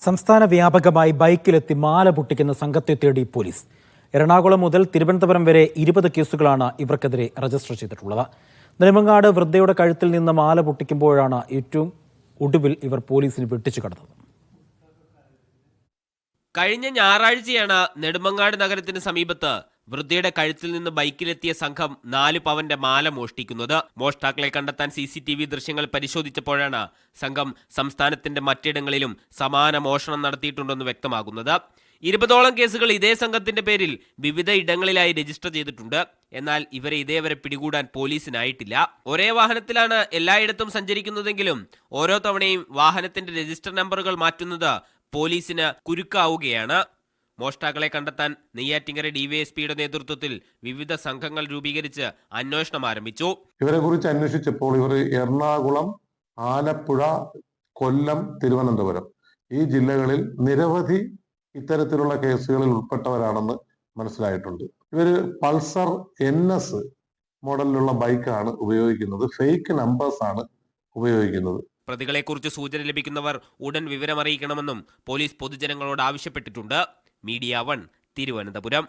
സംസ്ഥാന വ്യാപകമായി ബൈക്കിലെത്തി മാല പൊട്ടിക്കുന്ന സംഘത്തെ തേടി പോലീസ്. എറണാകുളം മുതൽ തിരുവനന്തപുരം വരെ 20 കേസുകളാണ് ഇവർക്കെതിരെ രജിസ്റ്റർ ചെയ്തിട്ടുള്ളത്. നെടുമങ്ങാട് വൃദ്ധയുടെ കഴുത്തിൽ നിന്ന് മാല പൊട്ടിക്കുമ്പോഴാണ് ഏറ്റവും ഒടുവിൽ ഇവർ പോലീസിന് വെട്ടിച്ചു കടന്നത്. കഴിഞ്ഞ ഞായറാഴ്ചയാണ് നെടുമങ്ങാട് നഗരത്തിന് സമീപത്ത് വൃദ്ധയുടെ കഴുത്തിൽ നിന്ന് ബൈക്കിലെത്തിയ സംഘം 4 പവന്റെ മാല മോഷ്ടിക്കുന്നത്. മോഷ്ടാക്കളെ കണ്ടെത്താൻ CCTV ദൃശ്യങ്ങൾ പരിശോധിച്ചപ്പോഴാണ് സംഘം സംസ്ഥാനത്തിന്റെ മറ്റിടങ്ങളിലും സമാന മോഷണം നടത്തിയിട്ടുണ്ടെന്ന് വ്യക്തമാകുന്നത്. 20ഓളം കേസുകൾ ഇതേ സംഘത്തിന്റെ പേരിൽ വിവിധ ഇടങ്ങളിലായി രജിസ്റ്റർ ചെയ്തിട്ടുണ്ട്. എന്നാൽ ഇവരെ ഇതേവരെ പിടികൂടാൻ പോലീസിനായിട്ടില്ല. ഒരേ വാഹനത്തിലാണ് എല്ലായിടത്തും സഞ്ചരിക്കുന്നതെങ്കിലും ഓരോ തവണയും വാഹനത്തിന്റെ രജിസ്റ്റർ നമ്പറുകൾ മാറ്റുന്നത് പോലീസിന് കുരുക്കാവുകയാണ്. മോഷ്ടാക്കളെ കണ്ടെത്താൻ നെയ്യാറ്റിങ്കര DYSPയുടെ നേതൃത്വത്തിൽ വിവിധ സംഘങ്ങൾ രൂപീകരിച്ച് അന്വേഷണം ആരംഭിച്ചു. ഇവരെ കുറിച്ച് അന്വേഷിച്ചപ്പോൾ ഇവർ എറണാകുളം, ആലപ്പുഴ, കൊല്ലം, തിരുവനന്തപുരം ഈ ജില്ലകളിൽ നിരവധി ഇത്തരത്തിലുള്ള കേസുകളിൽ ഉൾപ്പെട്ടവരാണെന്ന് മനസ്സിലായിട്ടുണ്ട്. ഇവര് പൾസർ NS മോഡലിലുള്ള ബൈക്കാണ് ഉപയോഗിക്കുന്നത്. ഫേക്ക് നമ്പേഴ്സ് ആണ് ഉപയോഗിക്കുന്നത്. പ്രതികളെക്കുറിച്ച് സൂചന ലഭിക്കുന്നവർ ഉടൻ വിവരമറിയിക്കണമെന്നും പോലീസ് പൊതുജനങ്ങളോട് ആവശ്യപ്പെട്ടിട്ടുണ്ട്. മീഡിയ 1 തിരുവനന്തപുരം.